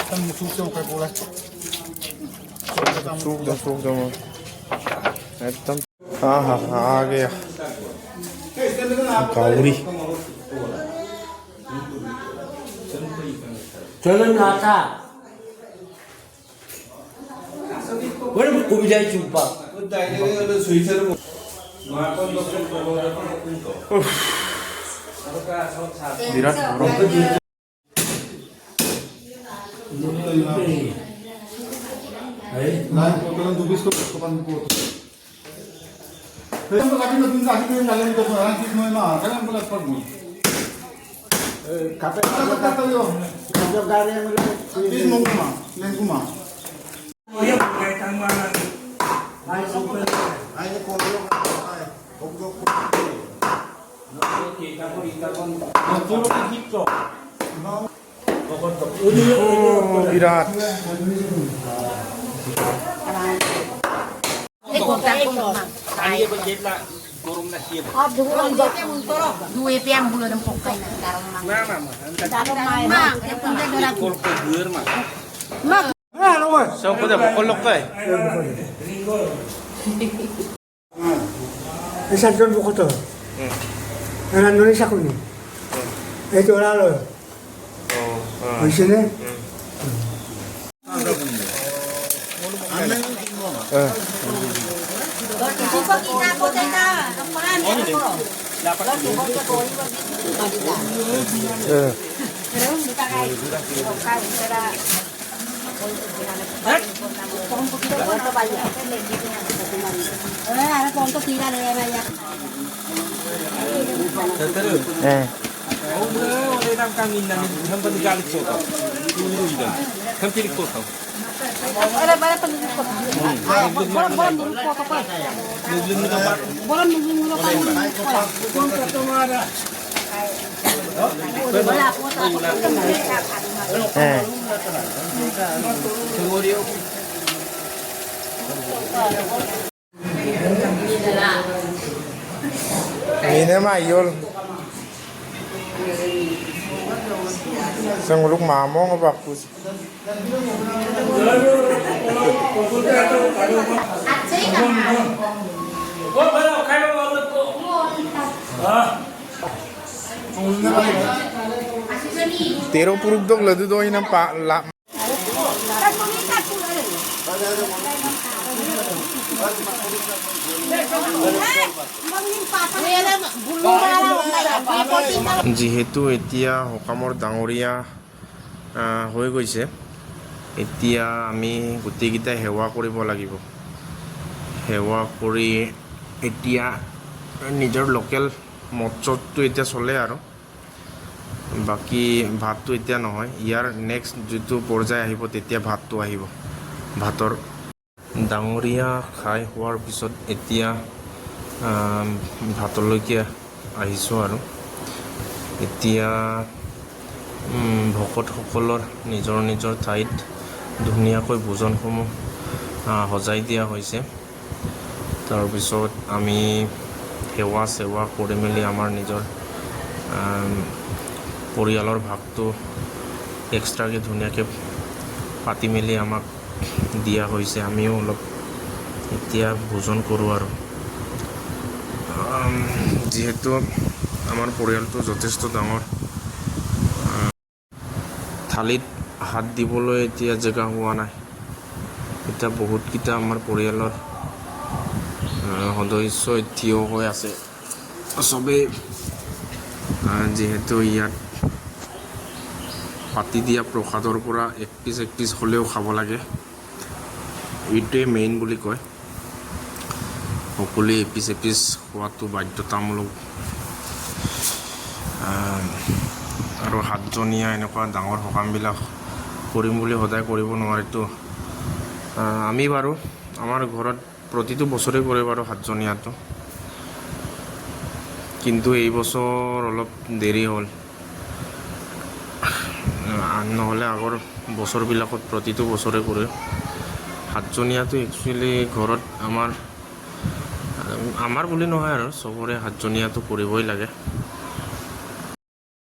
सूख दो एकदम। हाँ हाँ हाँ आ गया गाउरी। चलो नाता बड़े कोबी जाई चुपा Virat Virat Dua yang bulan empuk kain सब कुछ बकल लोग का है Isa doon buko to. Nandun isa ko ni. Ito lalo. Ang sini. Ini mah yul. Senguluk mamong apa kus? Tero puruk dok ladu do ina pak la. যিহেতু এতিয়া সকামৰ ডাঙৰীয়া হৈ গৈছে, এতিয়া আমি গোটেইকেইটাই সেৱা কৰিব লাগিব। সেৱা কৰি এতিয়া নিজৰ লোকেল মৎস্যটো এতিয়া চলে আৰু বাকী ভাতটো এতিয়া নহয়। ইয়াৰ নেক্সট যিটো পৰ্যায় আহিব তেতিয়া ভাতটো আহিব। ভাতৰ ডাঙৰীয়া খাই হোৱাৰ পিছত এতিয়া ভাতলৈকে আহিছোঁ আৰু এতিয়া ভকতসকলৰ নিজৰ নিজৰ ঠাইত ধুনীয়াকৈ ভোজনসমূহ সজাই দিয়া হৈছে। তাৰপিছত আমি সেৱা চেৱা কৰি মেলি আমাৰ নিজৰ পৰিয়ালৰ ভাগটো এক্সট্ৰাকৈ ধুনীয়াকৈ পাতি মেলি আমাক দিয়া হৈছে। আমিও অলপ এতিয়া ভোজন কৰোঁ আৰু যিহেতু আমাৰ পৰিয়ালটো যথেষ্ট ডাঙৰ, থালিত হাত দিবলৈ এতিয়া জেগা হোৱা নাই। এতিয়া বহুতকেইটা আমাৰ পৰিয়ালৰ সদস্য থিয় হৈ আছে। চবেই যিহেতু ইয়াত পাতি দিয়া প্ৰসাদৰ পৰা এক পিচ হ'লেও খাব লাগে, এইটোৱে মেইন বুলি কয়। সকলোৱে এপিচ খোৱাটো বাধ্যতামূলক। আৰু সাতজনীয়া এনেকুৱা ডাঙৰ সকামবিলাক কৰিম বুলি সদায় কৰিব নোৱাৰেতো। আমি বাৰু আমাৰ ঘৰত প্ৰতিটো বছৰে কৰে বাৰু সাতজনীয়াটো, কিন্তু এই বছৰ অলপ দেৰি হ'ল। নহ'লে আগৰ বছৰবিলাকত প্ৰতিটো বছৰে কৰে। সাতজনীয়াটো একচুৱেলি ঘৰত আমাৰ বুলি নহয় আৰু চবৰে সাতজনীয়াটো কৰিবই লাগে।